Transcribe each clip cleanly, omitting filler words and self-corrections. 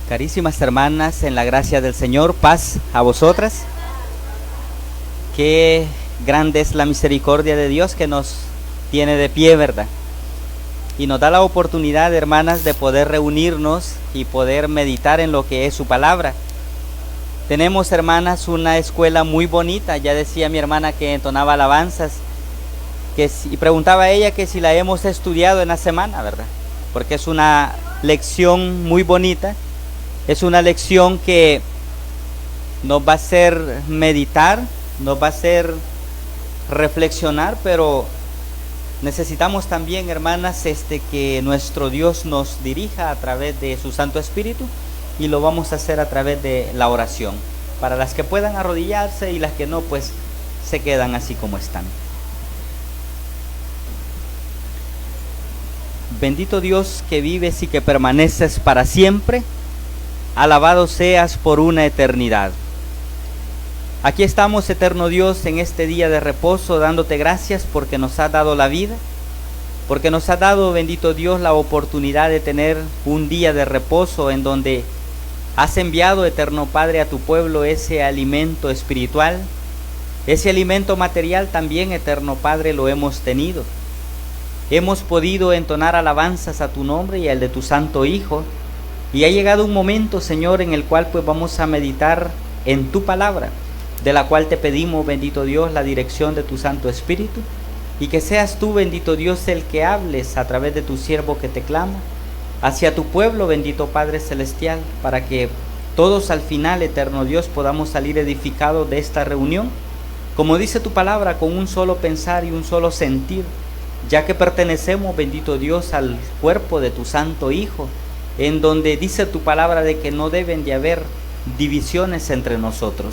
Carísimas hermanas, en la gracia del Señor, paz a vosotras. Qué grande es la misericordia de Dios que nos tiene de pie, ¿verdad? Y nos da la oportunidad, hermanas, de poder reunirnos y poder meditar en lo que es su palabra. Tenemos, hermanas, una escuela muy bonita. Ya decía mi hermana que entonaba alabanzas, y preguntaba a ella que si la hemos estudiado en la semana, ¿verdad? Porque es una lección muy bonita. Es una lección que nos va a hacer meditar, nos va a hacer reflexionar, pero necesitamos también, hermanas, que nuestro Dios nos dirija a través de su Santo Espíritu, y lo vamos a hacer a través de la oración. Para las que puedan arrodillarse y las que no, pues se quedan así como están. Bendito Dios que vives y que permaneces para siempre. Alabado seas por una eternidad. Aquí estamos, eterno Dios, en este día de reposo, dándote gracias porque nos has dado la vida, porque nos has dado, bendito Dios, la oportunidad de tener un día de reposo en donde has enviado, eterno Padre, a tu pueblo ese alimento espiritual, ese alimento material también, eterno Padre, lo hemos tenido. Hemos podido entonar alabanzas a tu nombre y al de tu Santo Hijo. Y ha llegado un momento, Señor, en el cual pues vamos a meditar en tu palabra, de la cual te pedimos, bendito Dios, la dirección de tu Santo Espíritu, y que seas tú, bendito Dios, el que hables a través de tu siervo que te clama, hacia tu pueblo, bendito Padre Celestial, para que todos al final, eterno Dios, podamos salir edificados de esta reunión, como dice tu palabra, con un solo pensar y un solo sentir, ya que pertenecemos, bendito Dios, al cuerpo de tu Santo Hijo, en donde dice tu palabra de que no deben de haber divisiones entre nosotros.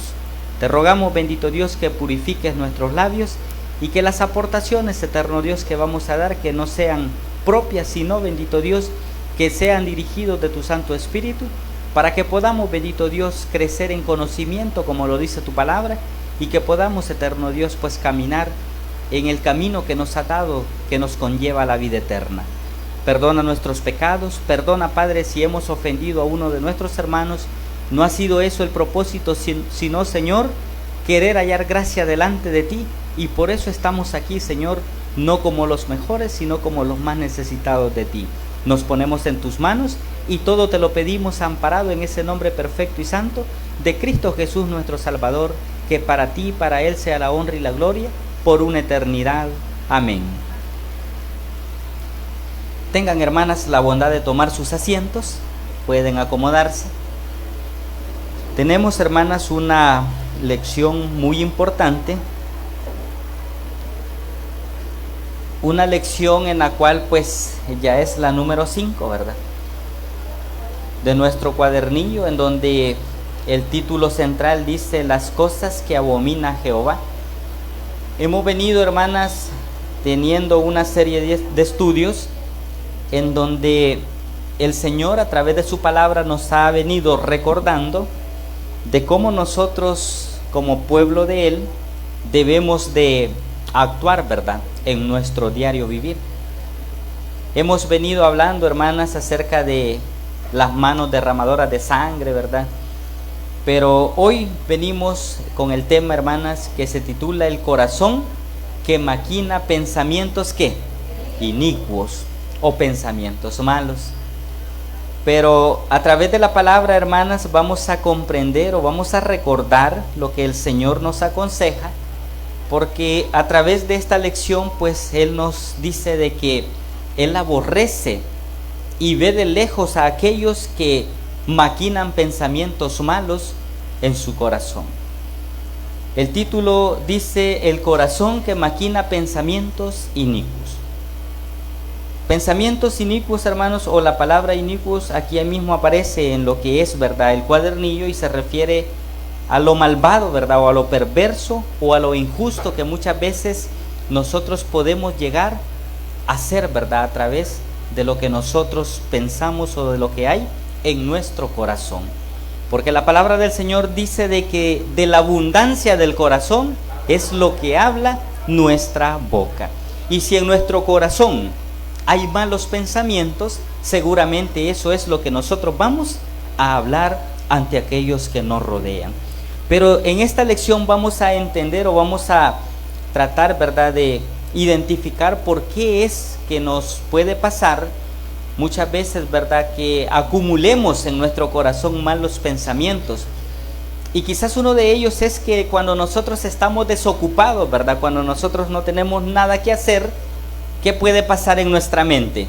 Te rogamos, bendito Dios, que purifiques nuestros labios y que las aportaciones, eterno Dios, que vamos a dar, que no sean propias, sino, bendito Dios, que sean dirigidos de tu Santo Espíritu, para que podamos, bendito Dios, crecer en conocimiento, como lo dice tu palabra, y que podamos, eterno Dios, pues caminar en el camino que nos ha dado, que nos conlleva a la vida eterna. Perdona nuestros pecados, perdona, Padre, si hemos ofendido a uno de nuestros hermanos. No ha sido eso el propósito, sino, Señor, querer hallar gracia delante de ti, y por eso estamos aquí, Señor, no como los mejores, sino como los más necesitados de ti. Nos ponemos en tus manos y todo te lo pedimos amparado en ese nombre perfecto y santo de Cristo Jesús nuestro Salvador, que para ti y para Él sea la honra y la gloria por una eternidad. Amén. Tengan, hermanas, la bondad de tomar sus asientos, pueden acomodarse. Tenemos, hermanas, una lección muy importante, una lección en la cual pues ya es la número 5, ¿verdad? De nuestro cuadernillo, en donde el título central dice: las cosas que abomina Jehová. Hemos venido, hermanas, teniendo una serie de estudios en donde el Señor, a través de su palabra, nos ha venido recordando de cómo nosotros, como pueblo de Él, debemos de actuar, ¿verdad?, en nuestro diario vivir. Hemos venido hablando, hermanas, acerca de las manos derramadoras de sangre, ¿verdad? Pero hoy venimos con el tema, hermanas, que se titula el corazón que maquina pensamientos, ¿qué? Inicuos, o pensamientos malos. Pero a través de la palabra, hermanas, vamos a comprender o vamos a recordar lo que el Señor nos aconseja, porque a través de esta lección pues Él nos dice de que Él aborrece y ve de lejos a aquellos que maquinan pensamientos malos en su corazón. El título dice: el corazón que maquina pensamientos inicuos. Pensamientos inicuos, hermanos, o la palabra inicuos aquí mismo aparece en lo que es, ¿verdad?, el cuadernillo, y se refiere a lo malvado, ¿verdad?, o a lo perverso o a lo injusto que muchas veces nosotros podemos llegar a ser, ¿verdad?, a través de lo que nosotros pensamos o de lo que hay en nuestro corazón. Porque la palabra del Señor dice de que de la abundancia del corazón es lo que habla nuestra boca. Y si en nuestro corazón hay malos pensamientos, seguramente eso es lo que nosotros vamos a hablar ante aquellos que nos rodean. Pero en esta lección vamos a entender o vamos a tratar, ¿verdad?, de identificar por qué es que nos puede pasar muchas veces, ¿verdad?, que acumulemos en nuestro corazón malos pensamientos. Y quizás uno de ellos es que cuando nosotros estamos desocupados, ¿verdad?, cuando nosotros no tenemos nada que hacer, ¿qué puede pasar en nuestra mente?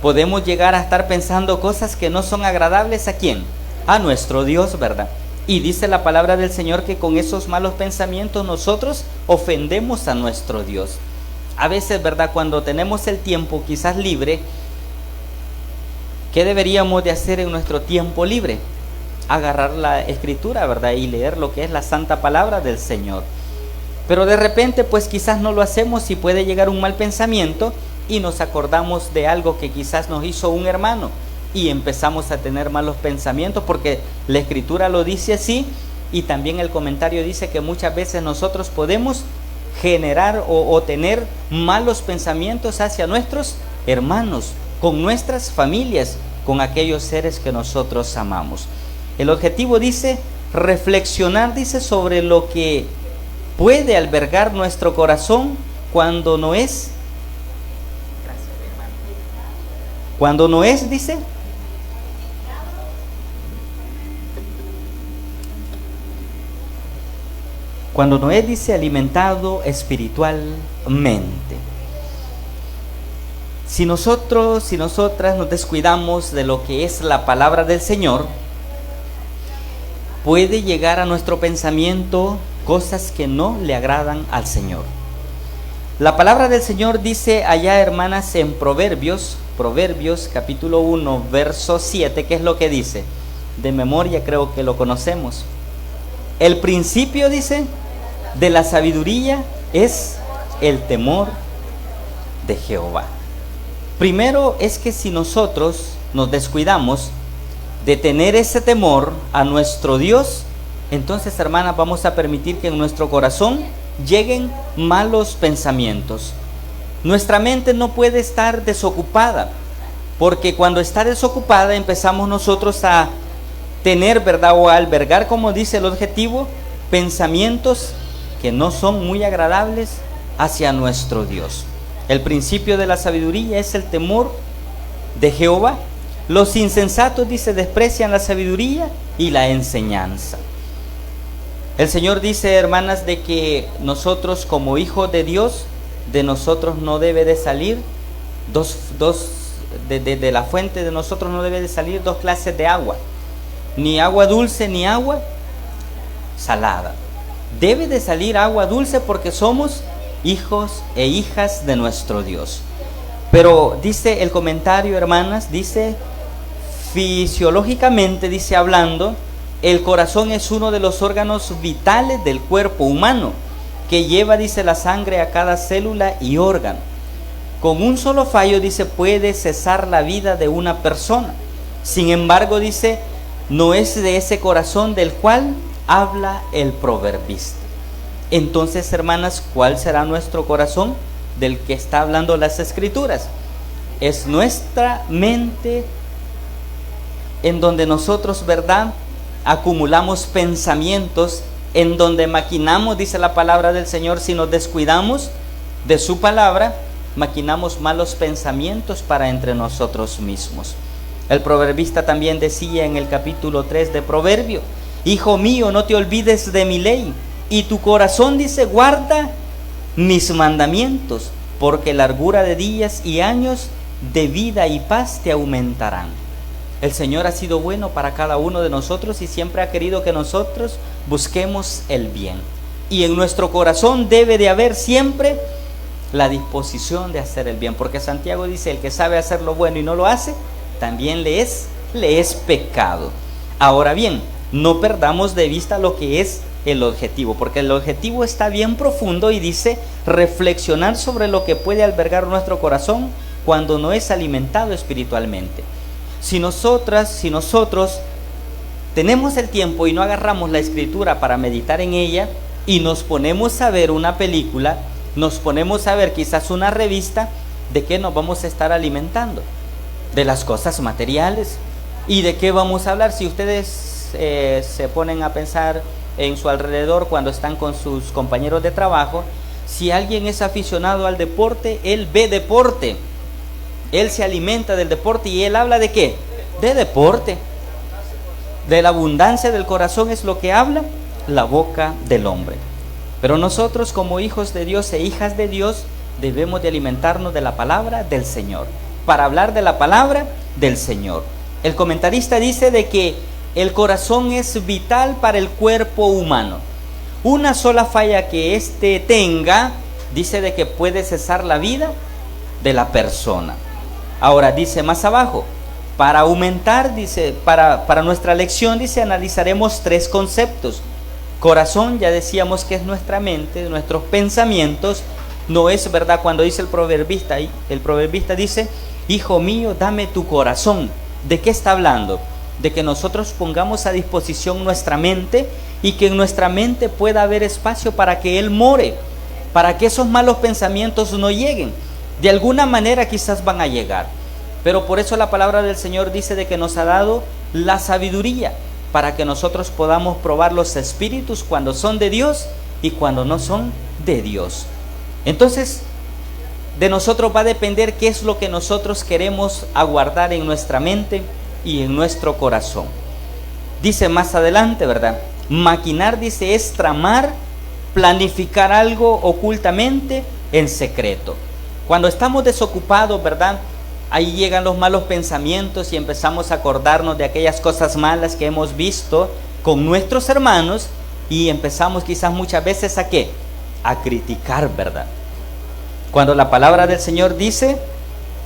Podemos llegar a estar pensando cosas que no son agradables ¿a quién? A nuestro Dios, ¿verdad? Y dice la palabra del Señor que con esos malos pensamientos nosotros ofendemos a nuestro Dios. A veces, ¿verdad?, cuando tenemos el tiempo quizás libre, ¿qué deberíamos de hacer en nuestro tiempo libre? Agarrar la escritura, ¿verdad?, y leer lo que es la santa palabra del Señor. Pero de repente pues quizás no lo hacemos y puede llegar un mal pensamiento y nos acordamos de algo que quizás nos hizo un hermano y empezamos a tener malos pensamientos porque la escritura lo dice así, y también el comentario dice que muchas veces nosotros podemos generar o tener malos pensamientos hacia nuestros hermanos, con nuestras familias, con aquellos seres que nosotros amamos. El objetivo dice reflexionar, dice, sobre lo que puede albergar nuestro corazón cuando no es, dice, cuando no es, dice, alimentado espiritualmente. Si nosotros, si nosotras nos descuidamos de lo que es la palabra del Señor, puede llegar a nuestro pensamiento cosas que no le agradan al Señor. La palabra del Señor dice allá, hermanas, en Proverbios capítulo 1, verso 7, ¿qué es lo que dice? De memoria creo que lo conocemos. El principio, dice, de la sabiduría es el temor de Jehová. Primero es que si nosotros nos descuidamos de tener ese temor a nuestro Dios, entonces, hermanas, vamos a permitir que en nuestro corazón lleguen malos pensamientos. Nuestra mente no puede estar desocupada, porque cuando está desocupada empezamos nosotros a tener, ¿verdad?, o a albergar, como dice el objetivo, pensamientos que no son muy agradables hacia nuestro Dios. El principio de la sabiduría es el temor de Jehová. Los insensatos, dice, desprecian la sabiduría y la enseñanza. El Señor dice, hermanas, de que nosotros como hijos de Dios, de nosotros no debe de salir de la fuente de nosotros no debe de salir dos clases de agua, ni agua dulce ni agua salada. Debe de salir agua dulce porque somos hijos e hijas de nuestro Dios. Pero dice el comentario, hermanas, dice, fisiológicamente, dice, hablando, el corazón es uno de los órganos vitales del cuerpo humano, que lleva, dice, la sangre a cada célula y órgano. Con un solo fallo, dice, puede cesar la vida de una persona. Sin embargo, dice, no es de ese corazón del cual habla el proverbista. Entonces, hermanas, ¿cuál será nuestro corazón del que está hablando las Escrituras? Es nuestra mente en donde nosotros, ¿verdad?, acumulamos pensamientos, en donde maquinamos, dice la palabra del Señor, si nos descuidamos de su palabra, maquinamos malos pensamientos para entre nosotros mismos. El proverbista también decía en el capítulo 3 de Proverbio, hijo mío, no te olvides de mi ley, y tu corazón, dice, guarda mis mandamientos, porque largura de días y años de vida y paz te aumentarán. El Señor ha sido bueno para cada uno de nosotros y siempre ha querido que nosotros busquemos el bien. Y en nuestro corazón debe de haber siempre la disposición de hacer el bien, porque Santiago dice, el que sabe hacer lo bueno y no lo hace, también le es pecado. Ahora bien, no perdamos de vista lo que es el objetivo, porque el objetivo está bien profundo y dice reflexionar sobre lo que puede albergar nuestro corazón cuando no es alimentado espiritualmente. Si nosotros tenemos el tiempo y no agarramos la escritura para meditar en ella y nos ponemos a ver una película, nos ponemos a ver quizás una revista, ¿de qué nos vamos a estar alimentando? De las cosas materiales. ¿Y de qué vamos a hablar? Si ustedes se ponen a pensar en su alrededor cuando están con sus compañeros de trabajo, si alguien es aficionado al deporte, él ve deporte, él se alimenta del deporte y él habla ¿de qué? De deporte. De la abundancia del corazón es lo que habla la boca del hombre. Pero nosotros como hijos de Dios e hijas de Dios debemos de alimentarnos de la palabra del Señor, para hablar de la palabra del Señor. El comentarista dice de que el corazón es vital para el cuerpo humano. Una sola falla que éste tenga, dice de que puede cesar la vida de la persona. Ahora dice más abajo, para aumentar, dice, para nuestra lección, dice, analizaremos 3 conceptos. Corazón, ya decíamos que es nuestra mente, nuestros pensamientos. No es verdad cuando dice el proverbista dice, hijo mío, dame tu corazón. ¿De qué está hablando? De que nosotros pongamos a disposición nuestra mente y que en nuestra mente pueda haber espacio para que Él more, para que esos malos pensamientos no lleguen. De alguna manera quizás van a llegar, pero por eso la palabra del Señor dice de que nos ha dado la sabiduría para que nosotros podamos probar los espíritus cuando son de Dios y cuando no son de Dios. Entonces, de nosotros va a depender qué es lo que nosotros queremos aguardar en nuestra mente y en nuestro corazón. Dice más adelante, ¿verdad? Maquinar, dice, es tramar, planificar algo ocultamente en secreto. Cuando estamos desocupados, ¿verdad? Ahí llegan los malos pensamientos y empezamos a acordarnos de aquellas cosas malas que hemos visto con nuestros hermanos y empezamos quizás muchas veces ¿a qué? A criticar, ¿verdad? Cuando la palabra del Señor dice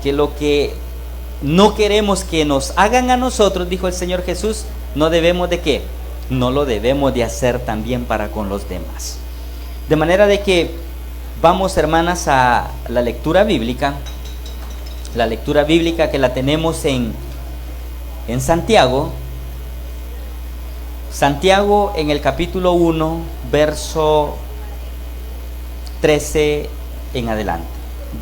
que lo que no queremos que nos hagan a nosotros, dijo el Señor Jesús, no debemos de ¿qué? No lo debemos de hacer también para con los demás. De manera de que vamos, hermanas, a la lectura bíblica. La lectura bíblica que la tenemos en Santiago. Santiago en el capítulo 1, verso 13 en adelante.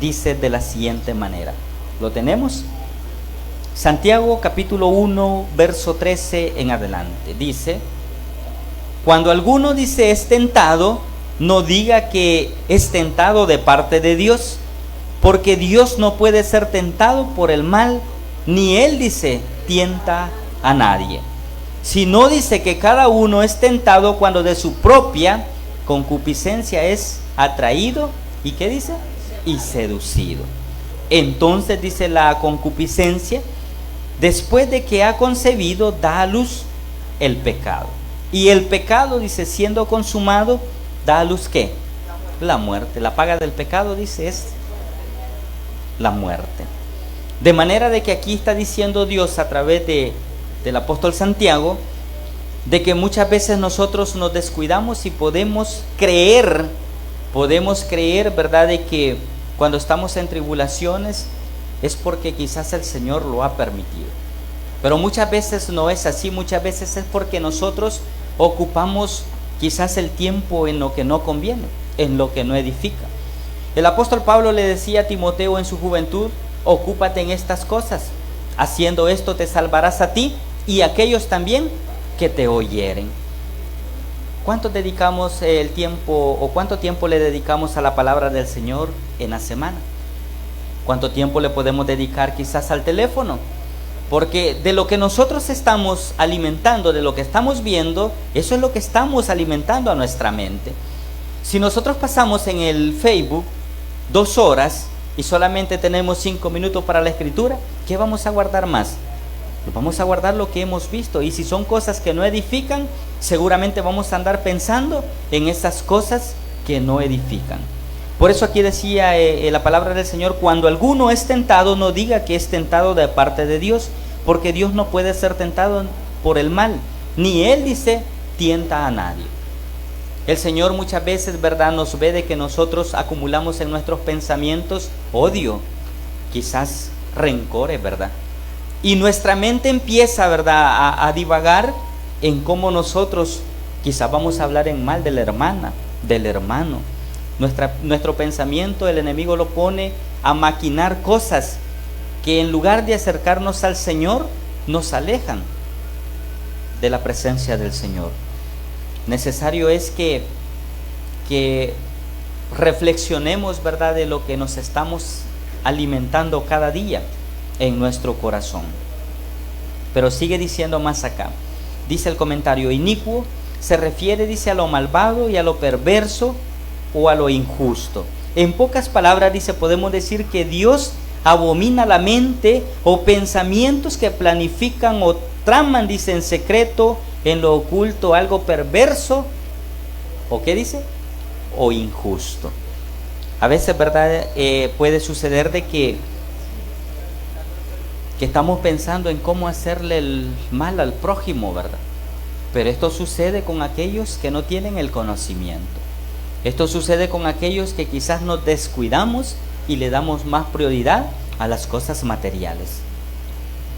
Dice de la siguiente manera. ¿Lo tenemos? Santiago capítulo 1, verso 13 en adelante. Dice, cuando alguno dice es tentado, no diga que es tentado de parte de Dios, porque Dios no puede ser tentado por el mal, ni Él, dice, tienta a nadie. Sino dice que cada uno es tentado cuando de su propia concupiscencia es atraído, ¿y qué dice? Y seducido. Entonces dice la concupiscencia, después de que ha concebido, da a luz el pecado. Y el pecado, dice, siendo consumado, da a luz ¿qué? La muerte. La paga del pecado, dice, es la muerte. De manera de que aquí está diciendo Dios a través del apóstol Santiago, de que muchas veces nosotros nos descuidamos y podemos creer, ¿verdad?, de que cuando estamos en tribulaciones es porque quizás el Señor lo ha permitido. Pero muchas veces no es así, muchas veces es porque nosotros ocupamos quizás el tiempo en lo que no conviene, en lo que no edifica. El apóstol Pablo le decía a Timoteo en su juventud, ocúpate en estas cosas, haciendo esto te salvarás a ti y a aquellos también que te oyeren. ¿Cuánto dedicamos el tiempo o cuánto tiempo le dedicamos a la palabra del Señor en la semana? ¿Cuánto tiempo le podemos dedicar quizás al teléfono? Porque de lo que nosotros estamos alimentando, de lo que estamos viendo, eso es lo que estamos alimentando a nuestra mente. Si nosotros pasamos en el Facebook 2 horas y solamente tenemos 5 minutos para la escritura, ¿qué vamos a guardar más? Vamos a guardar lo que hemos visto, y si son cosas que no edifican, seguramente vamos a andar pensando en esas cosas que no edifican. Por eso aquí decía la palabra del Señor, cuando alguno es tentado, no diga que es tentado de parte de Dios, porque Dios no puede ser tentado por el mal, ni Él, dice, tienta a nadie. El Señor muchas veces, ¿verdad?, nos ve de que nosotros acumulamos en nuestros pensamientos odio, quizás rencores, ¿verdad? Y nuestra mente empieza, ¿verdad?, a divagar en cómo nosotros quizás vamos a hablar en mal de la hermana, del hermano. Nuestro pensamiento, el enemigo lo pone a maquinar cosas que en lugar de acercarnos al Señor, nos alejan de la presencia del Señor. Necesario es que reflexionemos, ¿verdad?, de lo que nos estamos alimentando cada día en nuestro corazón. Pero sigue diciendo más acá. Dice el comentario: inicuo se refiere, dice, a lo malvado y a lo perverso o a lo injusto. En pocas palabras, dice, podemos decir que Dios abomina la mente o pensamientos que planifican o traman, dice, en secreto, en lo oculto, algo perverso, o ¿qué dice? O injusto. A veces, ¿verdad?, puede suceder de que estamos pensando en cómo hacerle el mal al prójimo, ¿verdad? Pero esto sucede con aquellos que no tienen el conocimiento. Esto sucede con aquellos que quizás nos descuidamos y le damos más prioridad a las cosas materiales.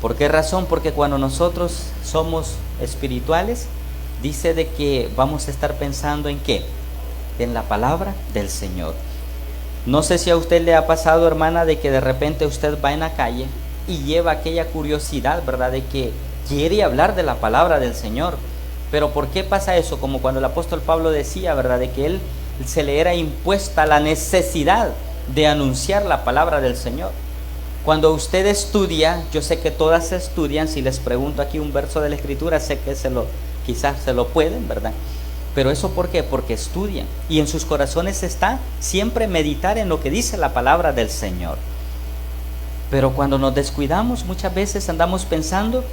¿Por qué razón? Porque cuando nosotros somos espirituales, dice de que vamos a estar pensando en ¿qué? En la palabra del Señor. No sé si a usted le ha pasado, hermana, de que de repente usted va en la calle y lleva aquella curiosidad, ¿verdad?, de que quiere hablar de la palabra del Señor. Pero ¿por qué pasa eso? Como cuando el apóstol Pablo decía, ¿verdad?, de que él se le era impuesta la necesidad de anunciar la palabra del Señor. Cuando usted estudia, yo sé que todas estudian, si les pregunto aquí un verso de la Escritura, sé que quizás se lo pueden, ¿verdad? Pero ¿eso por qué? Porque estudian y en sus corazones está siempre meditar en lo que dice la palabra del Señor. Pero cuando nos descuidamos, muchas veces andamos pensando,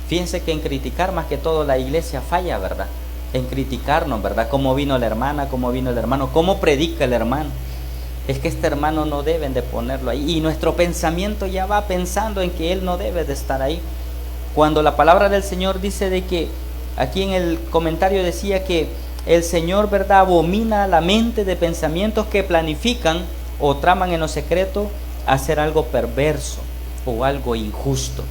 fíjense que en criticar más que todo la iglesia falla, ¿verdad? En criticarnos, ¿verdad? Cómo vino la hermana, cómo vino el hermano, cómo predica el hermano. Es que este hermano no deben de ponerlo ahí. Y nuestro pensamiento ya va pensando en que él no debe de estar ahí. Cuando la palabra del Señor dice de que, aquí en el comentario decía que el Señor, ¿verdad?, abomina la mente de pensamientos que planifican o traman en lo secreto hacer algo perverso o algo injusto.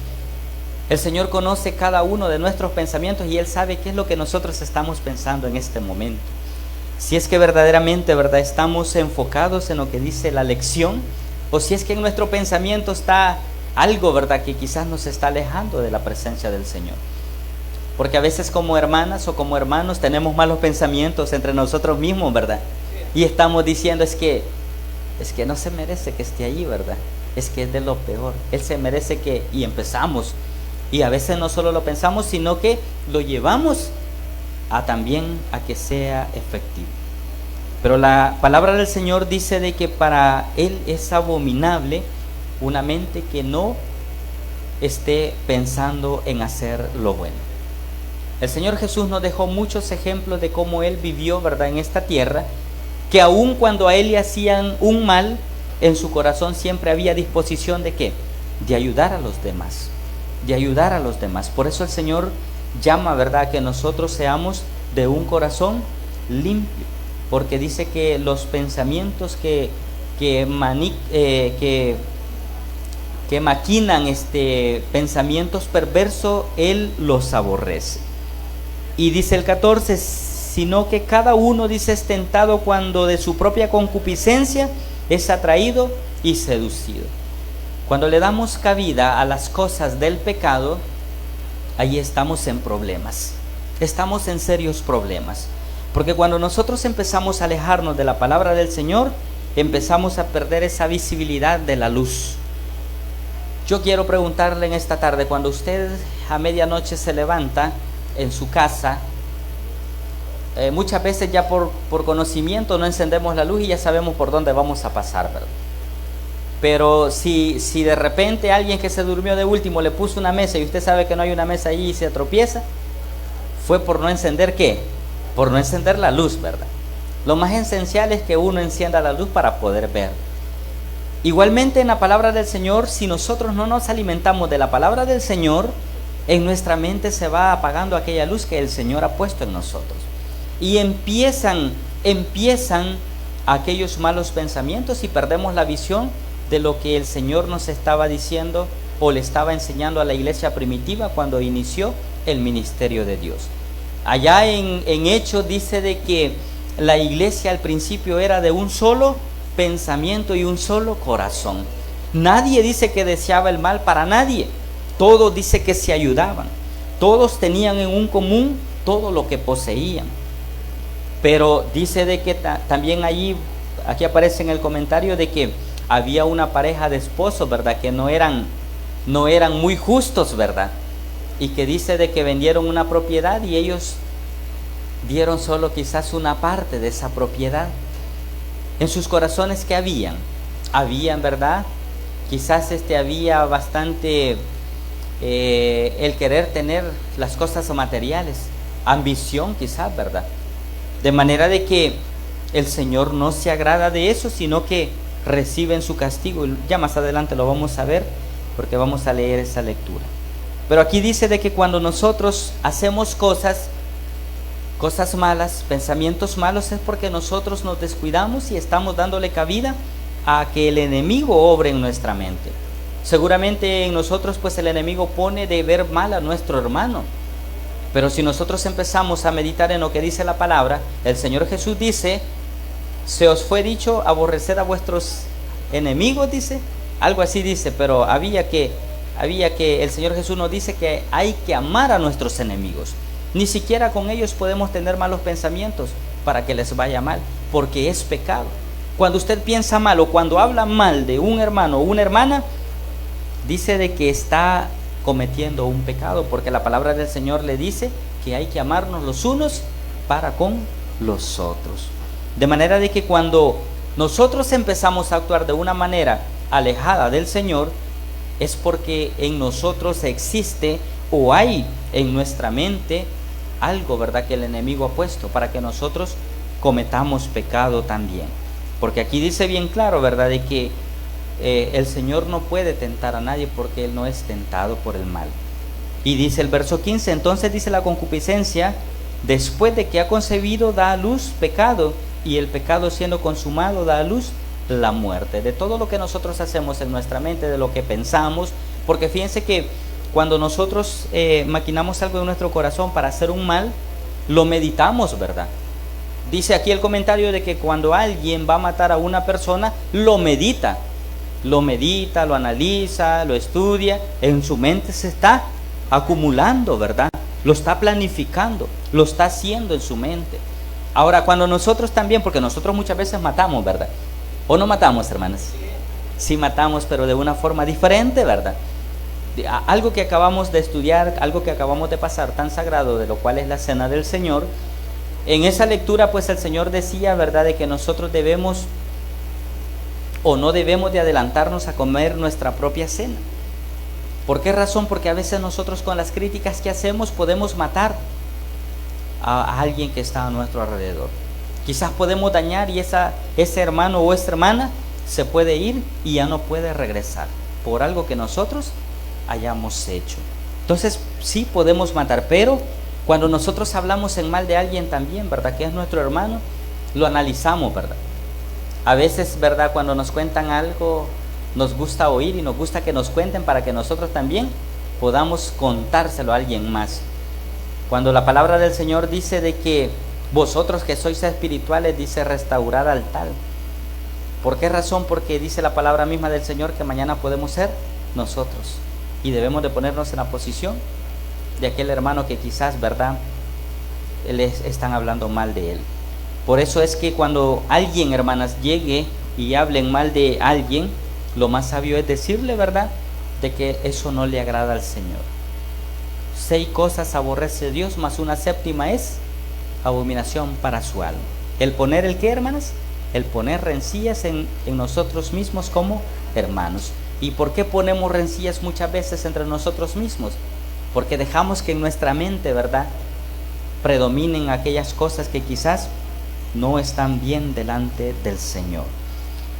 El Señor conoce cada uno de nuestros pensamientos y Él sabe qué es lo que nosotros estamos pensando en este momento. Si es que verdaderamente, ¿verdad?, estamos enfocados en lo que dice la lección, o si es que en nuestro pensamiento está algo, ¿verdad?, que quizás nos está alejando de la presencia del Señor. Porque a veces como hermanas o como hermanos tenemos malos pensamientos entre nosotros mismos, ¿verdad? Y estamos diciendo es que no se merece que esté allí, ¿verdad? Es que es de lo peor. Él se merece que... Y empezamos. Y a veces no solo lo pensamos, sino que lo llevamos también a que sea efectivo. Pero la palabra del Señor dice de que para Él es abominable una mente que no esté pensando en hacer lo bueno. El Señor Jesús nos dejó muchos ejemplos de cómo Él vivió, ¿verdad?, en esta tierra, que aun cuando a Él le hacían un mal, en su corazón siempre había disposición de ¿qué? De ayudar a los demás, de ayudar a los demás. Por eso el Señor llama, ¿verdad?, que nosotros seamos de un corazón limpio, porque dice que los pensamientos que maquinan pensamientos perversos, Él los aborrece. Y dice el 14, sino que cada uno, dice, es tentado cuando de su propia concupiscencia es atraído y seducido. Cuando le damos cabida a las cosas del pecado, ahí estamos en problemas, estamos en serios problemas. Porque cuando nosotros empezamos a alejarnos de la palabra del Señor, empezamos a perder esa visibilidad de la luz. Yo quiero preguntarle en esta tarde, cuando usted a medianoche se levanta en su casa, muchas veces ya por conocimiento no encendemos la luz y ya sabemos por dónde vamos a pasar, ¿verdad? Pero si de repente alguien que se durmió de último le puso una mesa y usted sabe que no hay una mesa ahí y se tropieza, fue por no encender ¿qué? Por no encender la luz, ¿verdad? Lo más esencial es que uno encienda la luz para poder ver. Igualmente en la palabra del Señor, si nosotros no nos alimentamos de la palabra del Señor, en nuestra mente se va apagando aquella luz que el Señor ha puesto en nosotros. Y empiezan aquellos malos pensamientos y perdemos la visión de lo que el Señor nos estaba diciendo o le estaba enseñando a la iglesia primitiva cuando inició el ministerio de Dios. Allá en Hechos dice de que la iglesia al principio era de un solo pensamiento y un solo corazón. Nadie dice que deseaba el mal para nadie. Todos dice que se ayudaban. Todos tenían en un común todo lo que poseían. Pero dice de que también aquí aparece en el comentario de que había una pareja de esposos, ¿verdad? Que no eran muy justos, ¿verdad? Y que dice de que vendieron una propiedad y ellos dieron solo quizás una parte de esa propiedad. En sus corazones, ¿qué habían? ¿Verdad? Quizás había bastante el querer tener las cosas materiales, ambición quizás, ¿verdad? De manera de que el Señor no se agrada de eso, sino que reciben su castigo. Ya más adelante lo vamos a ver, porque vamos a leer esa lectura. Pero aquí dice de que cuando nosotros hacemos cosas malas, pensamientos malos, es porque nosotros nos descuidamos y estamos dándole cabida a que el enemigo obre en nuestra mente. Seguramente en nosotros pues el enemigo pone de ver mal a nuestro hermano. Pero si nosotros empezamos a meditar en lo que dice la palabra, el Señor Jesús dice: se os fue dicho aborreced a vuestros enemigos, dice, algo así dice, pero había que el Señor Jesús nos dice que hay que amar a nuestros enemigos. Ni siquiera con ellos podemos tener malos pensamientos para que les vaya mal, porque es pecado. Cuando usted piensa mal o cuando habla mal de un hermano o una hermana, dice de que está cometiendo un pecado, porque la palabra del Señor le dice que hay que amarnos los unos para con los otros. De manera de que cuando nosotros empezamos a actuar de una manera alejada del Señor, es porque en nosotros existe o hay en nuestra mente algo, ¿verdad?, que el enemigo ha puesto para que nosotros cometamos pecado también. Porque aquí dice bien claro, ¿verdad?, de que el Señor no puede tentar a nadie porque Él no es tentado por el mal. Y dice el verso 15, entonces dice la concupiscencia, después de que ha concebido, da a luz pecado, y el pecado siendo consumado da a luz la muerte. De todo lo que nosotros hacemos en nuestra mente, de lo que pensamos, porque fíjense que cuando nosotros maquinamos algo en nuestro corazón para hacer un mal, lo meditamos, ¿verdad? Dice aquí el comentario de que cuando alguien va a matar a una persona, lo medita, lo analiza, lo estudia, en su mente se está acumulando, ¿verdad? Lo está planificando, lo está haciendo en su mente. Ahora, cuando nosotros también, porque nosotros muchas veces matamos, ¿verdad? ¿O no matamos, hermanas? Sí matamos, pero de una forma diferente, ¿verdad? Algo que acabamos de estudiar, algo que acabamos de pasar tan sagrado, de lo cual es la cena del Señor. En esa lectura, pues el Señor decía, ¿verdad?, de que nosotros debemos o no debemos de adelantarnos a comer nuestra propia cena. ¿Por qué razón? Porque a veces nosotros con las críticas que hacemos podemos matar a alguien que está a nuestro alrededor. Quizás podemos dañar y ese hermano o esa hermana se puede ir y ya no puede regresar por algo que nosotros hayamos hecho. Entonces sí podemos matar, pero cuando nosotros hablamos en mal de alguien también, ¿verdad?, que es nuestro hermano, lo analizamos, ¿verdad? A veces, ¿verdad?, cuando nos cuentan algo, nos gusta oír y nos gusta que nos cuenten para que nosotros también podamos contárselo a alguien más. Cuando la palabra del Señor dice de que vosotros que sois espirituales, dice restaurar al tal. ¿Por qué razón? Porque dice la palabra misma del Señor que mañana podemos ser nosotros. Y debemos de ponernos en la posición de aquel hermano que quizás, ¿verdad?, les están hablando mal de él. Por eso es que cuando alguien, hermanas, llegue y hablen mal de alguien, lo más sabio es decirle, ¿verdad?, de que eso no le agrada al Señor. 6 cosas aborrece Dios, más una séptima es abominación para su alma. El poner el qué, hermanas, el poner rencillas en nosotros mismos como hermanos. ¿Y por qué ponemos rencillas muchas veces entre nosotros mismos? Porque dejamos que en nuestra mente, ¿verdad?, predominen aquellas cosas que quizás no están bien delante del Señor.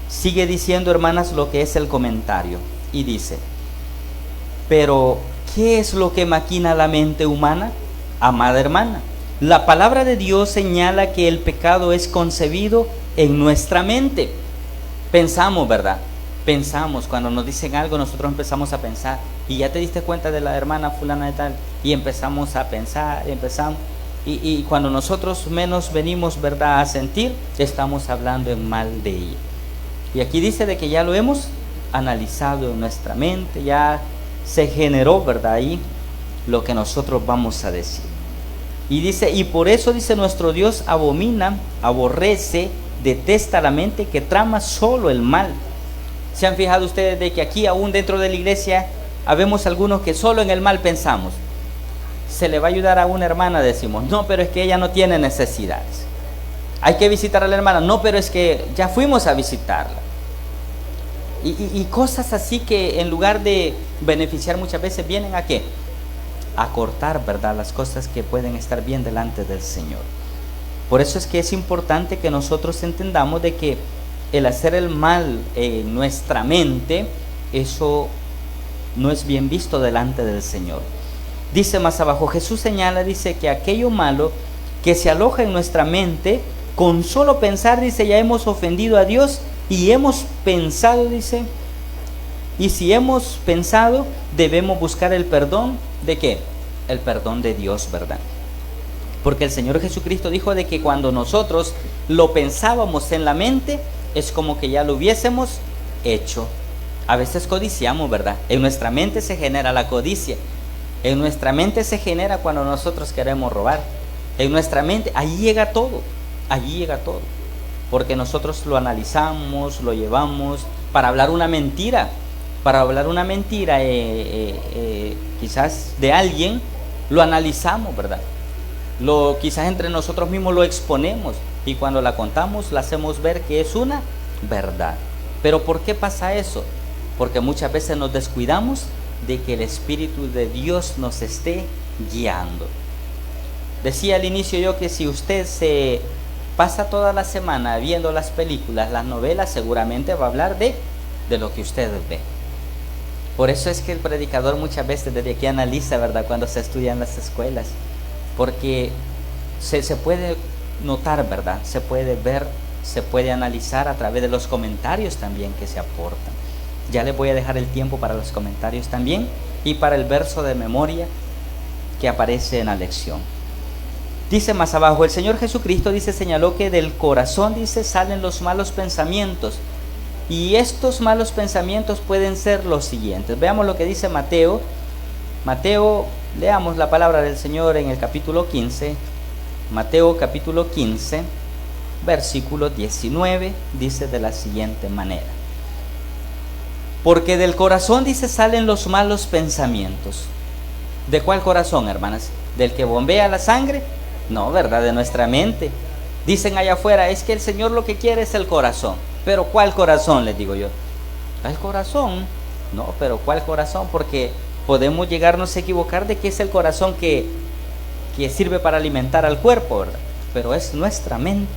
Sigue diciendo, hermanas, lo que es el comentario, y dice: pero ¿qué es lo que maquina la mente humana? Amada hermana, la palabra de Dios señala que el pecado es concebido en nuestra mente. Pensamos, ¿verdad? Pensamos, cuando nos dicen algo, nosotros empezamos a pensar, y ya te diste cuenta de la hermana fulana de tal, y empezamos a pensar, y cuando nosotros menos venimos, ¿verdad?, a sentir, estamos hablando en mal de ella. Y aquí dice de que ya lo hemos analizado en nuestra mente, ya se generó, ¿verdad? Ahí lo que nosotros vamos a decir. Y dice, y por eso dice nuestro Dios abomina, aborrece, detesta la mente que trama solo el mal. ¿Se han fijado ustedes de que aquí aún dentro de la iglesia habemos algunos que solo en el mal pensamos? Se le va a ayudar a una hermana, decimos, no, pero es que ella no tiene necesidades. Hay que visitar a la hermana, no, pero es que ya fuimos a visitarla. Y cosas así que en lugar de beneficiar muchas veces vienen a ¿qué? A cortar, ¿verdad? Las cosas que pueden estar bien delante del Señor. Por eso es que es importante que nosotros entendamos de que el hacer el mal en nuestra mente, eso no es bien visto delante del Señor. Dice más abajo, Jesús señala, dice que aquello malo que se aloja en nuestra mente, con solo pensar, dice, ya hemos ofendido a Dios y hemos pensado, dice, y si hemos pensado, debemos buscar el perdón, ¿de qué? El perdón de Dios, ¿verdad? Porque el Señor Jesucristo dijo de que cuando nosotros lo pensábamos en la mente, es como que ya lo hubiésemos hecho. A veces codiciamos, ¿verdad? En nuestra mente se genera la codicia. En nuestra mente se genera cuando nosotros queremos robar. En nuestra mente, allí llega todo. Allí llega todo. Porque nosotros lo analizamos, lo llevamos para hablar una mentira. Para hablar una mentira quizás de alguien, lo analizamos, ¿verdad? Quizás entre nosotros mismos lo exponemos y cuando la contamos la hacemos ver que es una verdad. Pero ¿por qué pasa eso? Porque muchas veces nos descuidamos de que el Espíritu de Dios nos esté guiando. Decía al inicio yo que si usted se pasa toda la semana viendo las películas, las novelas, seguramente va a hablar de lo que usted ve. Por eso es que el predicador muchas veces desde aquí analiza, ¿verdad? Cuando se estudia en las escuelas. Porque se puede notar, ¿verdad? Se puede ver, se puede analizar a través de los comentarios también que se aportan. Ya les voy a dejar el tiempo para los comentarios también y para el verso de memoria que aparece en la lección. Dice más abajo, el Señor Jesucristo dice, señaló que del corazón, dice, salen los malos pensamientos. Y estos malos pensamientos pueden ser los siguientes. Veamos lo que dice Mateo. Mateo, leamos la palabra del Señor en el capítulo 15. Mateo capítulo 15, versículo 19, dice de la siguiente manera. Porque del corazón, dice, salen los malos pensamientos. ¿De cuál corazón, hermanas? ¿Del que bombea la sangre? No, ¿verdad? De nuestra mente. Dicen allá afuera, es que el Señor lo que quiere es el corazón. ¿Pero cuál corazón? Les digo yo. ¿El corazón? No, pero ¿cuál corazón? Porque podemos llegarnos a equivocar de que es el corazón que sirve para alimentar al cuerpo, ¿verdad? Pero es nuestra mente.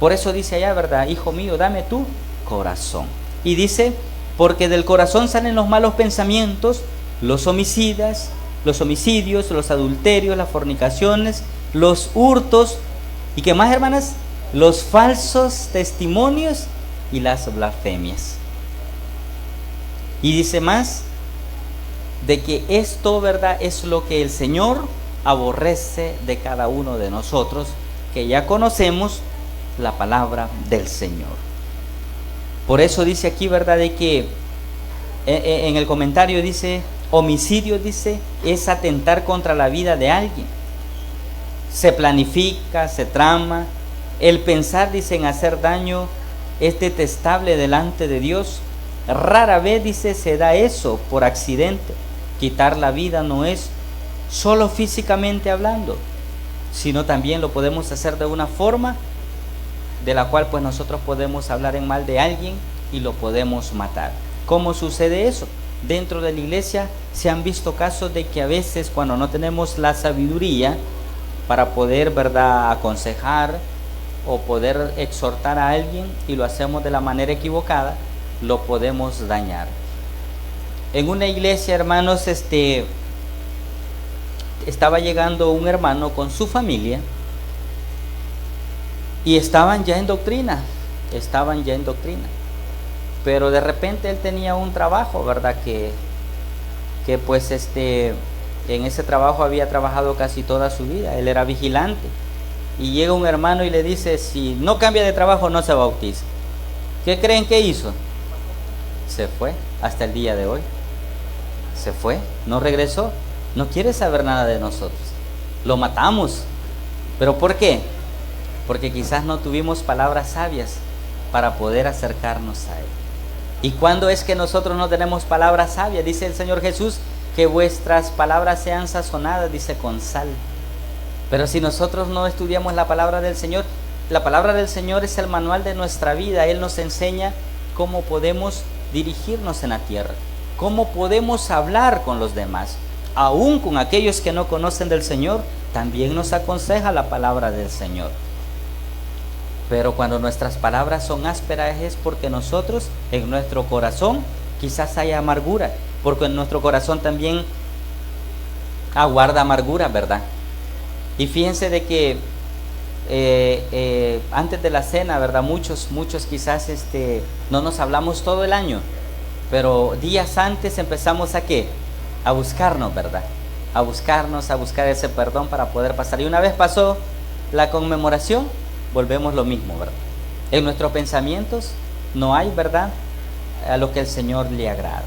Por eso dice allá, ¿verdad? Hijo mío, dame tu corazón. Y dice, porque del corazón salen los malos pensamientos, los homicidios, los adulterios, las fornicaciones, los hurtos, ¿y qué más, hermanas? Los falsos testimonios y las blasfemias. Y dice más, de que esto, ¿verdad?, es lo que el Señor aborrece de cada uno de nosotros, que ya conocemos la palabra del Señor. Por eso dice aquí, ¿verdad?, de que en el comentario dice, homicidio, dice, es atentar contra la vida de alguien. Se planifica, se trama. El pensar, dice, en hacer daño es detestable delante de Dios. Rara vez, dice, se da eso por accidente. Quitar la vida no es solo físicamente hablando, sino también lo podemos hacer de una forma de la cual pues nosotros podemos hablar en mal de alguien y lo podemos matar. ¿Cómo sucede eso? Dentro de la iglesia se han visto casos de que a veces cuando no tenemos la sabiduría para poder, ¿verdad?, aconsejar o poder exhortar a alguien y lo hacemos de la manera equivocada, lo podemos dañar. En una iglesia, hermanos, estaba llegando un hermano con su familia y estaban ya en doctrina, pero de repente él tenía un trabajo, ¿verdad?, que pues en ese trabajo había trabajado casi toda su vida. Él era vigilante y llega un hermano y le dice, si no cambia de trabajo no se bautiza. ¿Qué creen que hizo? Se fue hasta el día de hoy. Se fue, no regresó, no quiere saber nada de nosotros. Lo matamos. ¿Pero por qué? Porque quizás no tuvimos palabras sabias para poder acercarnos a Él. ¿Y cuándo es que nosotros no tenemos palabras sabias? Dice el Señor Jesús, que vuestras palabras sean sazonadas, dice, con sal. Pero si nosotros no estudiamos la palabra del Señor, la palabra del Señor es el manual de nuestra vida. Él nos enseña cómo podemos dirigirnos en la tierra, cómo podemos hablar con los demás, aún con aquellos que no conocen del Señor. También nos aconseja la palabra del Señor. Pero cuando nuestras palabras son ásperas es porque nosotros en nuestro corazón quizás haya amargura, porque en nuestro corazón también aguarda amargura, ¿verdad? Y fíjense de que antes de la cena, ¿verdad? Muchos quizás no nos hablamos todo el año, pero días antes empezamos ¿a qué? A buscarnos, ¿verdad? A buscar ese perdón para poder pasar. Y una vez pasó la conmemoración, volvemos lo mismo, ¿verdad? En nuestros pensamientos no hay, ¿verdad?, a lo que el Señor le agrada.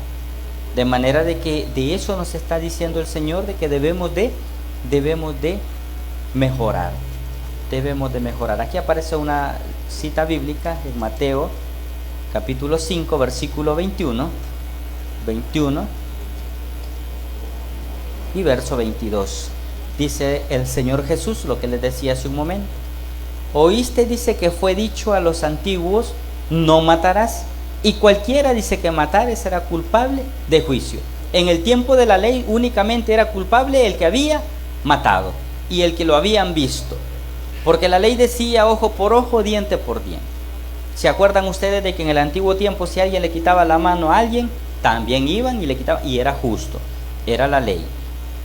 De manera de que de eso nos está diciendo el Señor, de que debemos de mejorar. Debemos de mejorar. Aquí aparece una cita bíblica en Mateo capítulo 5, versículo 21 y verso 22. Dice el Señor Jesús lo que les decía hace un momento. Oíste, dice, que fue dicho a los antiguos, no matarás, y cualquiera, dice, que matare será culpable de juicio. En el tiempo de la ley únicamente era culpable el que había matado y el que lo habían visto, porque la ley decía ojo por ojo, diente por diente. ¿Se acuerdan ustedes de que en el antiguo tiempo si alguien le quitaba la mano a alguien, también iban y le quitaban, y era justo, era la ley?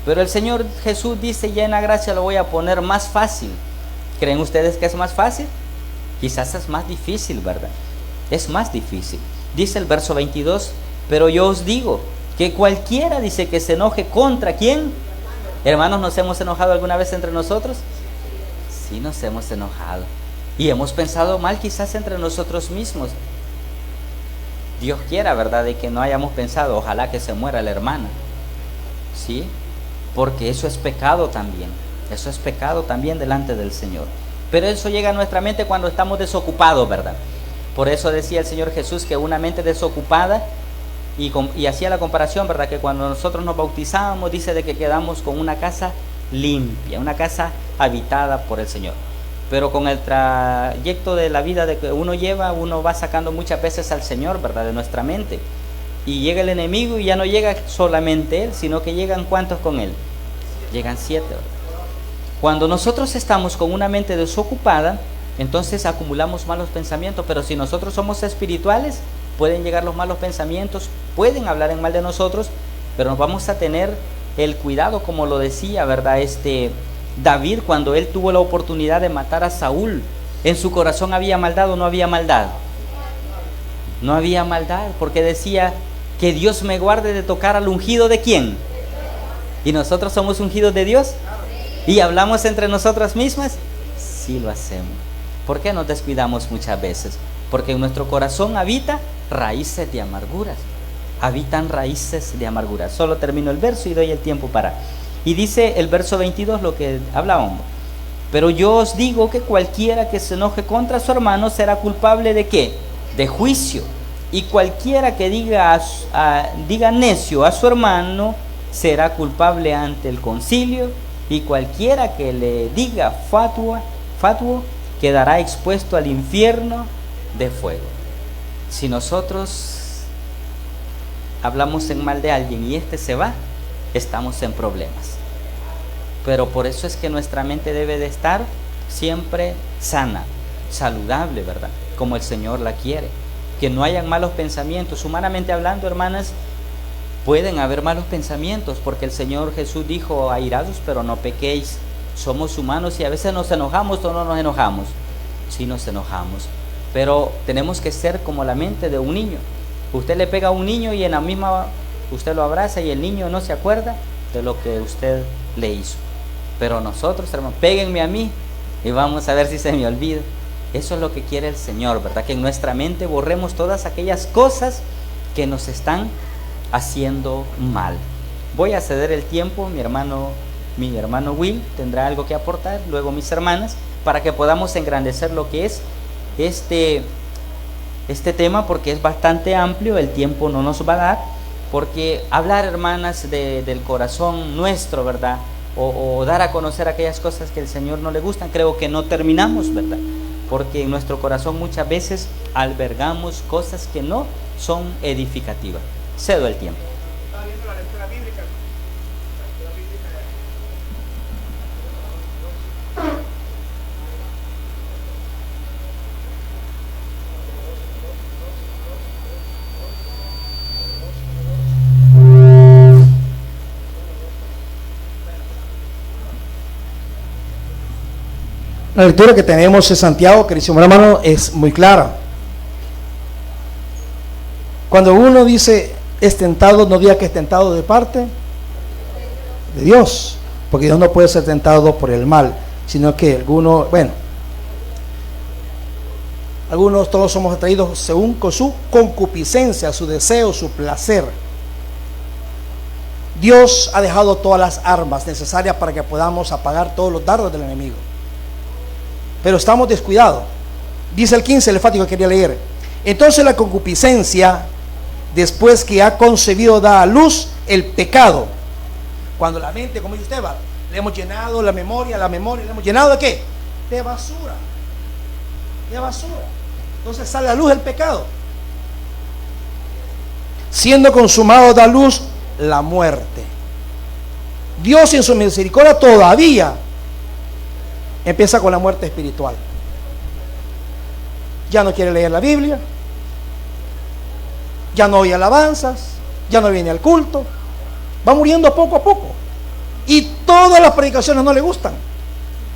Pero el Señor Jesús dice, ya en la gracia lo voy a poner más fácil. ¿Creen ustedes que es más fácil? Quizás es más difícil, ¿verdad? Es más difícil. Dice el verso 22, pero yo os digo que cualquiera, dice, que se enoje contra ¿quién? Hermanos, ¿nos hemos enojado alguna vez entre nosotros? Sí, nos hemos enojado. Y hemos pensado mal quizás entre nosotros mismos. Dios quiera, ¿verdad?, de que no hayamos pensado, ojalá que se muera la hermana. ¿Sí? Porque eso es pecado también. Eso es pecado también delante del Señor. Pero eso llega a nuestra mente cuando estamos desocupados, ¿verdad? Por eso decía el Señor Jesús que una mente desocupada, y hacía la comparación, ¿verdad?, que cuando nosotros nos bautizábamos, dice de que quedamos con una casa limpia, una casa habitada por el Señor. Pero con el trayecto de la vida de que uno lleva, uno va sacando muchas veces al Señor, ¿verdad?, de nuestra mente. Y llega el enemigo y ya no llega solamente él, sino que llegan ¿cuántos con él? Llegan 7, ¿verdad? Cuando nosotros estamos con una mente desocupada, entonces acumulamos malos pensamientos. Pero si nosotros somos espirituales, pueden llegar los malos pensamientos, pueden hablar en mal de nosotros, pero nos vamos a tener el cuidado, como lo decía, ¿verdad?, David, cuando él tuvo la oportunidad de matar a Saúl, ¿en su corazón había maldad o no había maldad? No había maldad, porque decía que Dios me guarde de tocar al ungido ¿de quién? ¿Y nosotros somos ungidos de Dios? ¿Y hablamos entre nosotras mismas? Sí lo hacemos. ¿Por qué nos descuidamos muchas veces? Porque en nuestro corazón habita raíces de amarguras. Habitan raíces de amargura. Solo termino el verso y doy el tiempo para. Y dice el verso 22 lo que hablábamos. Pero yo os digo que cualquiera que se enoje contra su hermano será culpable ¿de qué? De juicio. Y cualquiera que diga necio a su hermano será culpable ante el concilio. Y cualquiera que le diga fatuo quedará expuesto al infierno de fuego. Si nosotros hablamos en mal de alguien y se va, estamos en problemas. Pero por eso es que nuestra mente debe de estar siempre sana, saludable, ¿verdad?, como el Señor la quiere. Que no hayan malos pensamientos. Humanamente hablando, hermanas, pueden haber malos pensamientos, porque el Señor Jesús dijo, airados pero no pequéis. Somos humanos y a veces nos enojamos o no nos enojamos. Sí nos enojamos, pero tenemos que ser como la mente de un niño. Usted le pega a un niño y en la misma usted lo abraza y el niño no se acuerda de lo que usted le hizo. Pero nosotros, hermanos, péguenme a mí y vamos a ver si se me olvida. Eso es lo que quiere el Señor, ¿verdad? Que en nuestra mente borremos todas aquellas cosas que nos están haciendo mal. Voy a ceder el tiempo, mi hermano Will tendrá algo que aportar, luego mis hermanas, para que podamos engrandecer lo que es este tema, porque es bastante amplio, el tiempo no nos va a dar, porque hablar, hermanas, del corazón nuestro, ¿verdad? O dar a conocer aquellas cosas que al Señor no le gustan, creo que no terminamos, ¿verdad? Porque en nuestro corazón muchas veces albergamos cosas que no son edificativas. Cedo el tiempo. Estaba viendo la lectura bíblica. La lectura que tenemos en Santiago, querido hermano, es muy clara. Cuando uno dice es tentado, no diga que es tentado de parte de Dios, porque Dios no puede ser tentado por el mal, sino que algunos todos somos atraídos según con su concupiscencia, su deseo, su placer. Dios ha dejado todas las armas necesarias para que podamos apagar todos los dardos del enemigo. Pero estamos descuidados. Dice el 15, el enfático que quería leer. Entonces la concupiscencia, después que ha concebido, da a luz el pecado. Cuando la mente, como dice usted, le hemos llenado la memoria, le hemos llenado ¿de qué? De basura. De basura. Entonces sale a luz el pecado. Siendo consumado, da a luz la muerte. Dios en su misericordia todavía empieza con la muerte espiritual. Ya no quiere leer la Biblia, ya no oye alabanzas, ya no viene al culto, va muriendo poco a poco. Y todas las predicaciones no le gustan,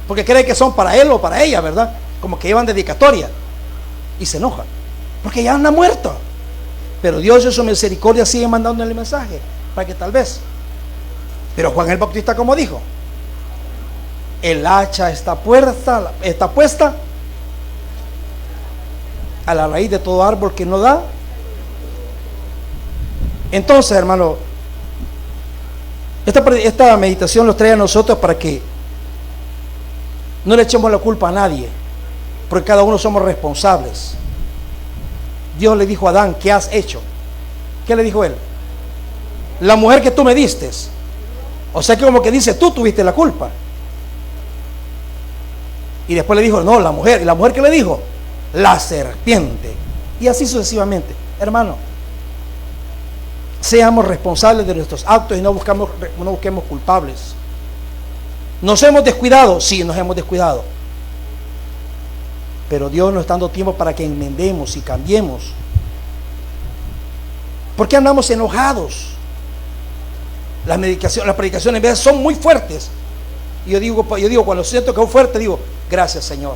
porque cree que son para él o para ella, ¿verdad? Como que llevan dedicatoria, y se enoja, porque ya anda muerto. Pero Dios en su misericordia sigue mandando el mensaje, para que tal vez. Pero Juan el Bautista, como dijo, el hacha está puesta a la raíz de todo árbol que no da. Entonces, hermano, esta meditación los trae a nosotros para que no le echemos la culpa a nadie, porque cada uno somos responsables. Dios le dijo a Adán: ¿qué has hecho? ¿Qué le dijo él? La mujer que tú me diste. O sea que como que dice, tú tuviste la culpa. Y después le dijo, no, la mujer. ¿Y la mujer qué le dijo? La serpiente. Y así sucesivamente. Hermano, seamos responsables de nuestros actos y no busquemos culpables. ¿Nos hemos descuidado? Sí, nos hemos descuidado. Pero Dios nos está dando tiempo para que enmendemos y cambiemos. ¿Por qué andamos enojados? Las predicaciones a veces son muy fuertes. Y yo digo, cuando siento que es fuerte, digo, gracias, Señor,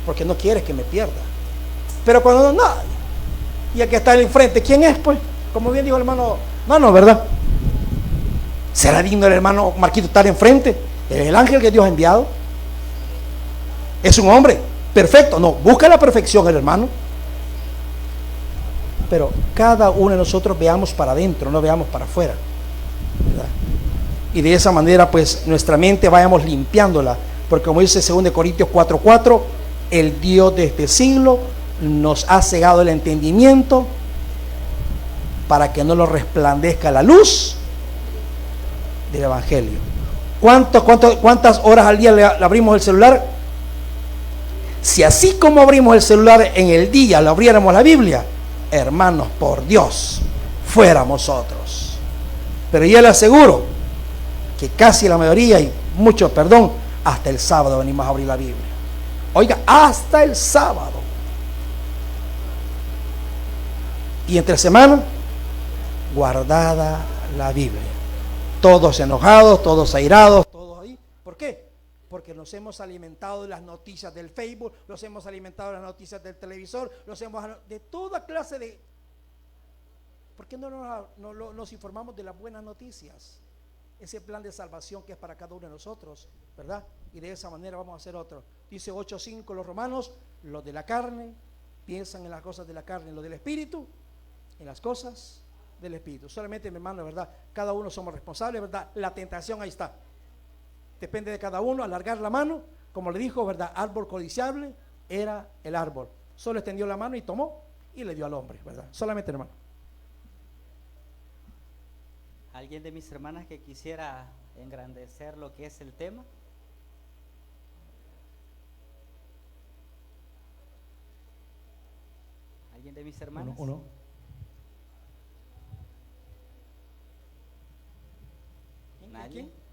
porque no quieres que me pierda. Pero cuando no, y el que está enfrente, ¿quién es? Pues, como bien dijo el hermano, ¿verdad? ¿Será digno el hermano Marquito estar enfrente? ¿Es el ángel que Dios ha enviado? ¿Es un hombre perfecto? No, busca la perfección el hermano. Pero cada uno de nosotros veamos para adentro, no veamos para afuera, ¿verdad? Y de esa manera, pues, nuestra mente vayamos limpiándola, porque como dice 2 Corintios 4:4, el Dios de este siglo nos ha cegado el entendimiento para que no nos resplandezca la luz del Evangelio. ¿Cuántas horas al día le abrimos el celular? Si así como abrimos el celular en el día, lo abriéramos la Biblia, hermanos, por Dios, fuéramos otros. Pero yo le aseguro que casi la mayoría, y muchos, hasta el sábado venimos a abrir la Biblia. Oiga, hasta el sábado. Y entre semana, guardada la Biblia. Todos enojados, todos airados, todos ahí. ¿Por qué? Porque nos hemos alimentado de las noticias del Facebook, nos hemos alimentado de las noticias del televisor, de toda clase de... ¿Por qué no nos informamos de las buenas noticias? Ese plan de salvación que es para cada uno de nosotros, ¿verdad? Y de esa manera vamos a hacer otro. Dice 8:5 los romanos: los de la carne piensan en las cosas de la carne, los del espíritu en las cosas del Espíritu. Solamente, mi hermano, ¿verdad? Cada uno somos responsables, ¿verdad? La tentación ahí está. Depende de cada uno alargar la mano, como le dijo, ¿verdad? Árbol codiciable era el árbol. Solo extendió la mano y tomó y le dio al hombre, ¿verdad? Solamente, hermano. ¿Alguien de mis hermanas que quisiera engrandecer lo que es el tema? ¿Alguien de mis hermanas? Uno. ¿Nadie? ¿Quién?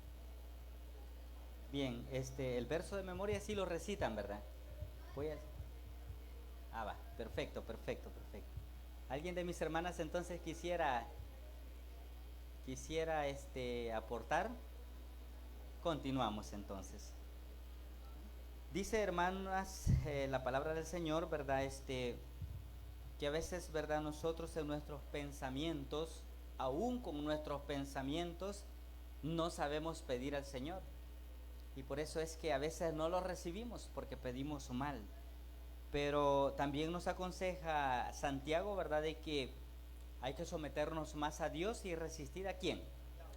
Bien, el verso de memoria sí lo recitan, ¿verdad? Va, perfecto. ¿Alguien de mis hermanas entonces quisiera aportar? Continuamos entonces. Dice, hermanas, la palabra del Señor, ¿verdad? Que a veces, ¿verdad? Nosotros en nuestros pensamientos, aún con nuestros pensamientos, no sabemos pedir al Señor. Y por eso es que a veces no lo recibimos, porque pedimos mal. Pero también nos aconseja Santiago, ¿verdad? De que hay que someternos más a Dios y resistir ¿a quién?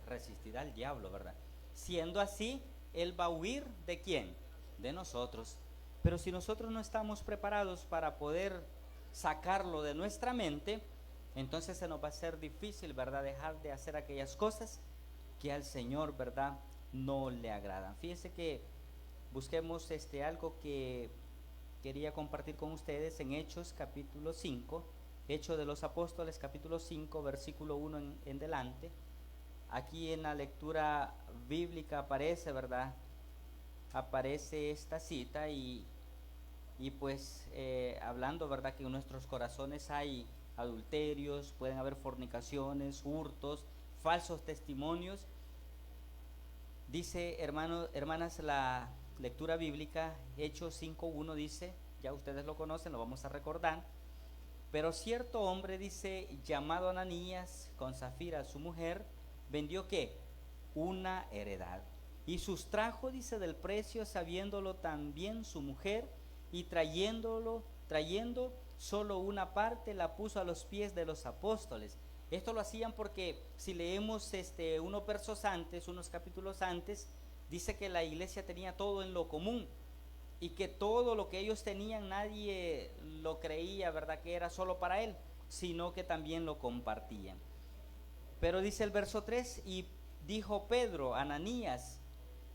Resistir al diablo, ¿verdad? Siendo así, Él va a huir ¿de quién? De nosotros. Pero si nosotros no estamos preparados para poder sacarlo de nuestra mente, entonces se nos va a ser difícil, ¿verdad? Dejar de hacer aquellas cosas que al Señor, ¿verdad? No le agradan. Fíjense que busquemos algo que quería compartir con ustedes en Hechos capítulo 5, Hechos de los Apóstoles capítulo 5, versículo 1 en delante. Aquí en la lectura bíblica aparece, ¿verdad? Aparece esta cita y pues hablando, ¿verdad? Que en nuestros corazones hay adulterios, pueden haber fornicaciones, hurtos, falsos testimonios. Dice, hermanas, la lectura bíblica, Hechos 5:1 dice, ya ustedes lo conocen, lo vamos a recordar. Pero cierto hombre, dice, llamado Ananías, con Zafira su mujer, vendió ¿qué? Una heredad. Y sustrajo, dice, del precio, sabiéndolo también su mujer, y trayendo solo una parte, la puso a los pies de los apóstoles. Esto lo hacían porque si leemos unos versos antes, unos capítulos antes, dice que la iglesia tenía todo en lo común y que todo lo que ellos tenían nadie lo creía, ¿verdad? Que era solo para él, sino que también lo compartían. Pero dice el verso 3, y dijo Pedro, Ananías,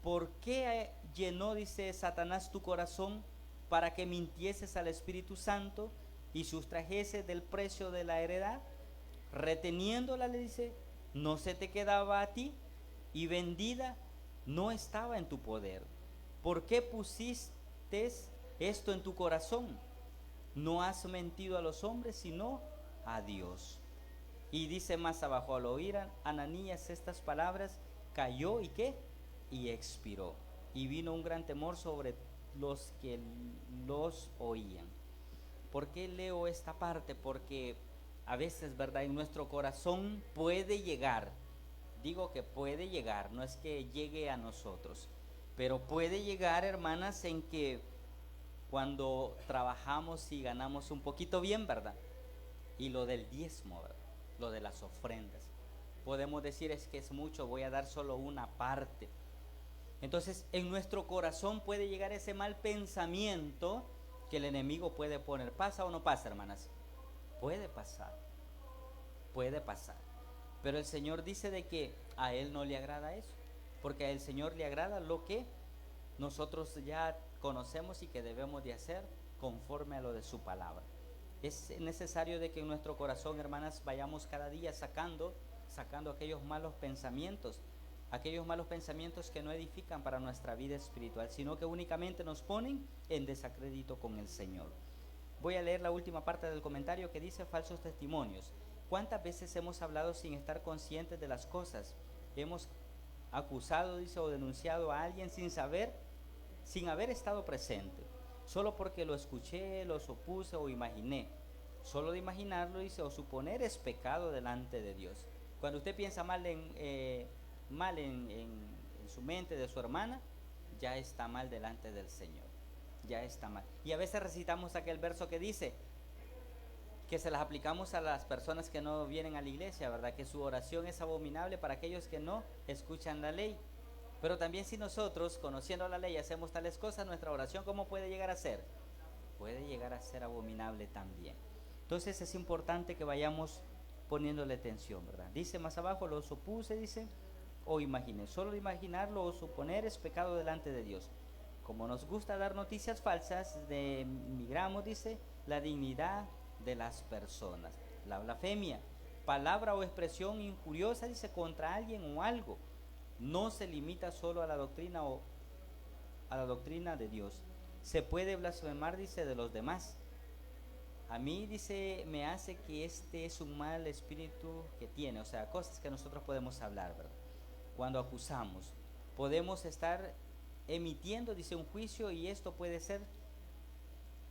¿por qué llenó, dice, Satanás tu corazón para que mintieses al Espíritu Santo y sustrajeses del precio de la heredad? Reteniéndola, le dice, no se te quedaba a ti, y vendida no estaba en tu poder. ¿Por qué pusiste esto en tu corazón? No has mentido a los hombres, sino a Dios. Y dice más abajo, al oír Ananías estas palabras, cayó y ¿qué? Y expiró. Y vino un gran temor sobre los que los oían. ¿Por qué leo esta parte? Porque a veces, ¿verdad? En nuestro corazón puede llegar, digo que puede llegar, no es que llegue a nosotros, pero puede llegar, hermanas, en que cuando trabajamos y ganamos un poquito bien, ¿verdad? Y lo del diezmo, ¿verdad? Lo de las ofrendas, podemos decir es que es mucho, voy a dar solo una parte. Entonces en nuestro corazón puede llegar ese mal pensamiento que el enemigo puede poner. ¿Pasa o no pasa, hermanas? Puede pasar. Pero el Señor dice de que a Él no le agrada eso, porque a el Señor le agrada lo que nosotros ya conocemos y que debemos de hacer conforme a lo de su palabra. Es necesario de que en nuestro corazón, hermanas, vayamos cada día sacando aquellos malos pensamientos que no edifican para nuestra vida espiritual, sino que únicamente nos ponen en desacrédito con el Señor. Voy a leer la última parte del comentario que dice falsos testimonios. ¿Cuántas veces hemos hablado sin estar conscientes de las cosas? Hemos acusado, dice, o denunciado a alguien sin haber estado presente, solo porque lo escuché, lo supuse o imaginé. Solo de imaginarlo, dice, o suponer es pecado delante de Dios. Cuando usted piensa mal en su mente de su hermana, ya está mal delante del Señor. Ya está mal. Y a veces recitamos aquel verso que dice, que se las aplicamos a las personas que no vienen a la iglesia, ¿verdad? Que su oración es abominable para aquellos que no escuchan la ley. Pero también si nosotros, conociendo la ley, hacemos tales cosas, nuestra oración, ¿cómo puede llegar a ser? Puede llegar a ser abominable también. Entonces es importante que vayamos poniéndole atención, ¿verdad? Dice más abajo, lo supuse, dice, o imaginé. Solo imaginarlo o suponer es pecado delante de Dios. Como nos gusta dar noticias falsas, denigramos, dice, la dignidad de las personas. La blasfemia, palabra o expresión injuriosa, dice, contra alguien o algo, no se limita solo a la doctrina o a la doctrina de Dios. Se puede blasfemar, dice, de los demás. A mí, dice, me hace que este es un mal espíritu que tiene, o sea, cosas que nosotros podemos hablar, ¿verdad? Cuando acusamos, podemos estar emitiendo, dice, un juicio, y esto puede ser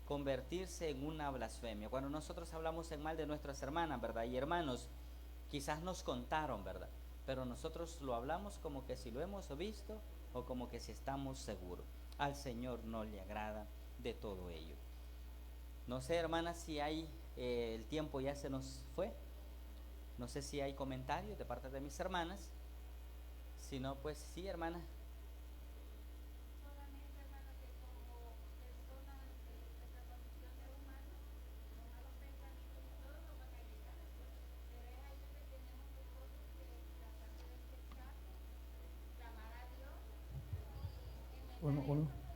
convertirse en una blasfemia. Cuando nosotros hablamos en mal de nuestras hermanas, ¿verdad? Y hermanos, quizás nos contaron, ¿verdad? Pero nosotros lo hablamos como que si lo hemos visto o como que si estamos seguros. Al Señor no le agrada de todo ello. No sé, hermanas, si hay, el tiempo ya se nos fue. No sé si hay comentarios de parte de mis hermanas. Si no, pues sí, hermana. Solamente, hermano, que como personas de nuestra condición de humanos, los malos pensamientos y todo nos van a llegar. Pero es ahí donde tenemos nosotros que tratar de desecharlo, clamar a Dios y en el momento.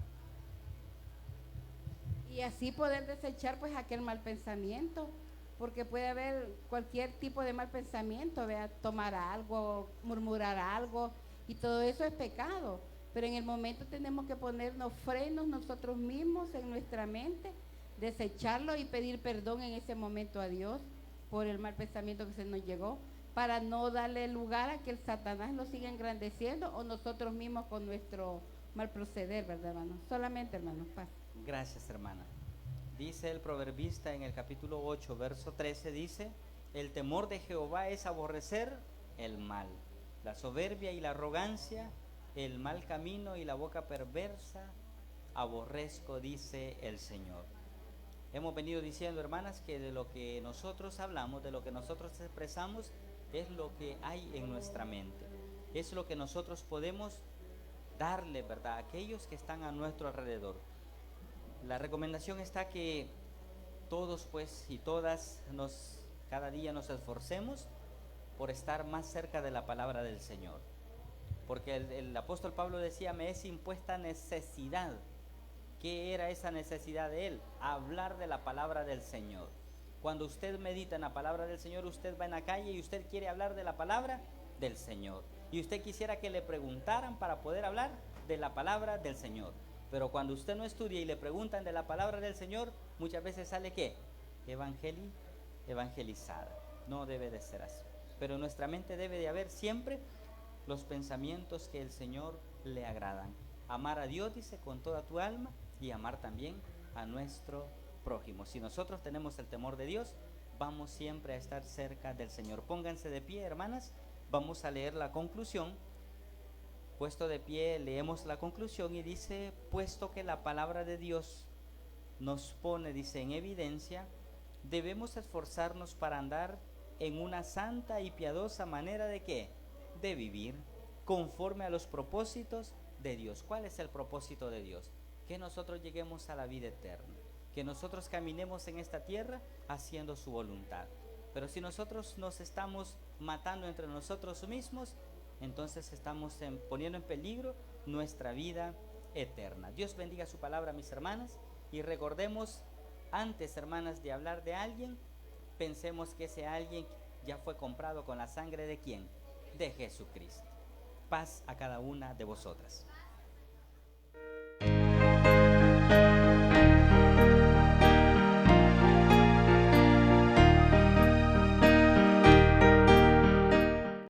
Y así poder desechar pues aquel mal pensamiento, porque puede haber cualquier tipo de mal pensamiento, ¿vea? Tomar algo, murmurar algo, y todo eso es pecado. Pero en el momento tenemos que ponernos frenos nosotros mismos en nuestra mente, desecharlo y pedir perdón en ese momento a Dios por el mal pensamiento que se nos llegó, para no darle lugar a que el Satanás lo siga engrandeciendo o nosotros mismos con nuestro mal proceder, ¿verdad, hermano? Solamente, hermano, paz. Gracias, hermana. Dice el proverbista en el capítulo 8, verso 13, dice, el temor de Jehová es aborrecer el mal, la soberbia y la arrogancia, el mal camino y la boca perversa, aborrezco, dice el Señor. Hemos venido diciendo, hermanas, que de lo que nosotros hablamos, de lo que nosotros expresamos, es lo que hay en nuestra mente. Es lo que nosotros podemos darle, ¿verdad?, a aquellos que están a nuestro alrededor. La recomendación está que todos, pues, y todas, cada día nos esforcemos por estar más cerca de la palabra del Señor. Porque el apóstol Pablo decía, me es impuesta necesidad. ¿Qué era esa necesidad de él? Hablar de la palabra del Señor. Cuando usted medita en la palabra del Señor, usted va en la calle y usted quiere hablar de la palabra del Señor. Y usted quisiera que le preguntaran para poder hablar de la palabra del Señor. Pero cuando usted no estudia y le preguntan de la palabra del Señor, muchas veces sale ¿qué? Evangelizada. No debe de ser así. Pero en nuestra mente debe de haber siempre los pensamientos que el Señor le agradan. Amar a Dios, dice, con toda tu alma, y amar también a nuestro prójimo. Si nosotros tenemos el temor de Dios, vamos siempre a estar cerca del Señor. Pónganse de pie, hermanas. Vamos a leer la conclusión. Puesto de pie, leemos la conclusión y dice, puesto que la palabra de Dios nos pone, dice, en evidencia, debemos esforzarnos para andar en una santa y piadosa manera de ¿qué? De vivir, conforme a los propósitos de Dios. ¿Cuál es el propósito de Dios? Que nosotros lleguemos a la vida eterna, que nosotros caminemos en esta tierra haciendo su voluntad. Pero si nosotros nos estamos matando entre nosotros mismos, entonces estamos poniendo en peligro nuestra vida eterna. Dios bendiga su palabra, mis hermanas, y recordemos, antes, hermanas, de hablar de alguien, pensemos que ese alguien ya fue comprado con la sangre de ¿quién? De Jesucristo. Paz a cada una de vosotras.